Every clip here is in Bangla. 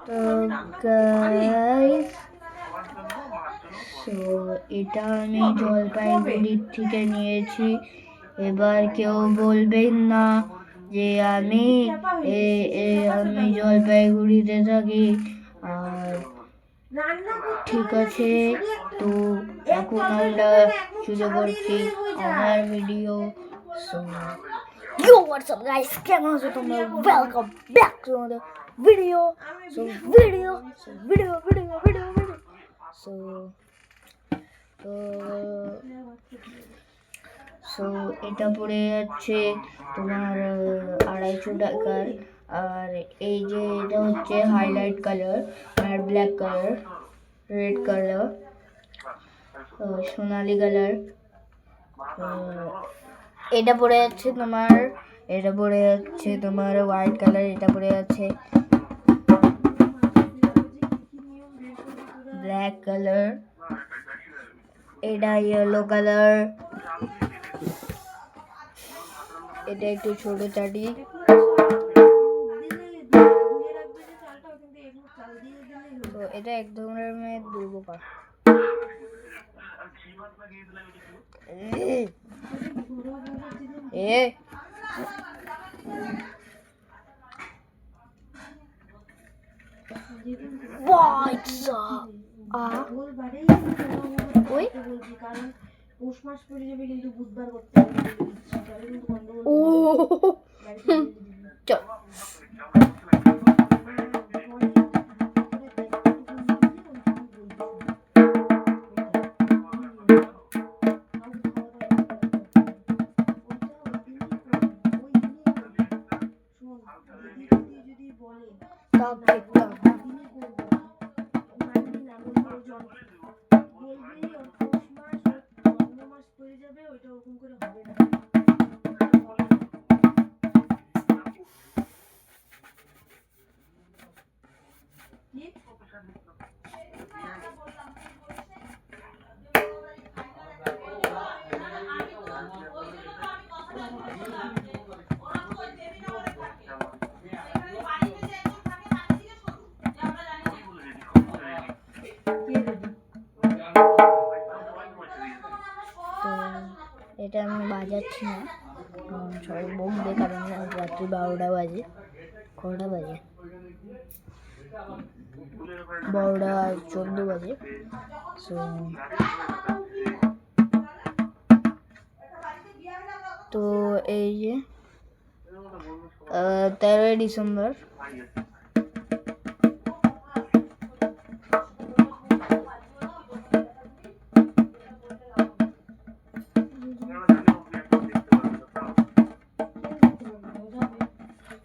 তো গাইস, সো এটা আমি জলপাইগুড়ির থেকে নিয়েছি। এবার কেউ বলবেন না যে আমি জলপাইগুড়িতে থাকি। আর ঠিক আছে, তো এখন আমরা শুরু করছি আমার video. So Yo, what's up guys? কেমন আছো তোমরা? Welcome back to another video. So এটা পড়ে যাচ্ছে তোমার 250 টাকার। আর এই যে এটা হচ্ছে হাইলাইট কালার আর ব্ল্যাক কালার, রেড কালার, সোনালি কালার। এটা পড়ে যাচ্ছে তোমার হোয়াইট কালার। এটা পড়ে যাচ্ছে ব্ল্যাক কালার। এটা ইয়েলো কালার। এটা একটু ছোট চাটি। তো এটা এক ধরনের দুর্বোকা। পৌষ মাস পড়ে যাবে কিন্তু বুধবার করতে এটা আমি বাজাচ্ছি না, সবাই বলবে, কারণ রাত্রি 12টা বাজে। কটা বাজে? 12:14 বাজে। সো তো এই যে 13 ডিসেম্বর।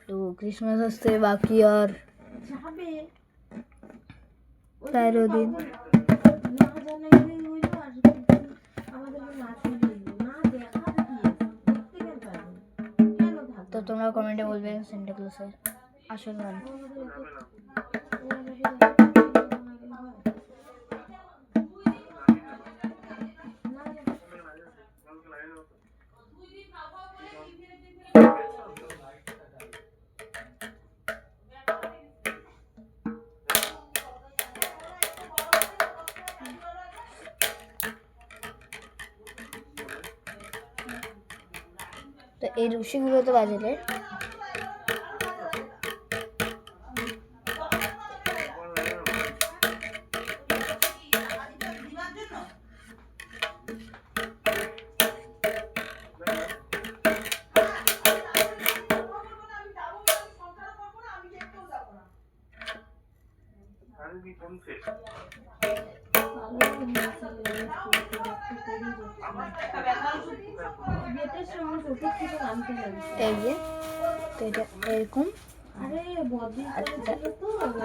তো ক্রিসমাস আসতে বাকি আর 13 দিন। তো তোমরা কমেন্টে বলবে সান্টা ক্লজের আসল নাম। তো এই রুশিগুলো তো বাজালে এই যে, তো এটা এরকম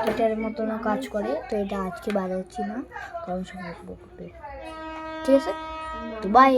এটার মতন কাজ করে। তো এটা আজকে বাজাচ্ছি না, কারণ সবাই বকবে। ঠিক আছে, তো বাই।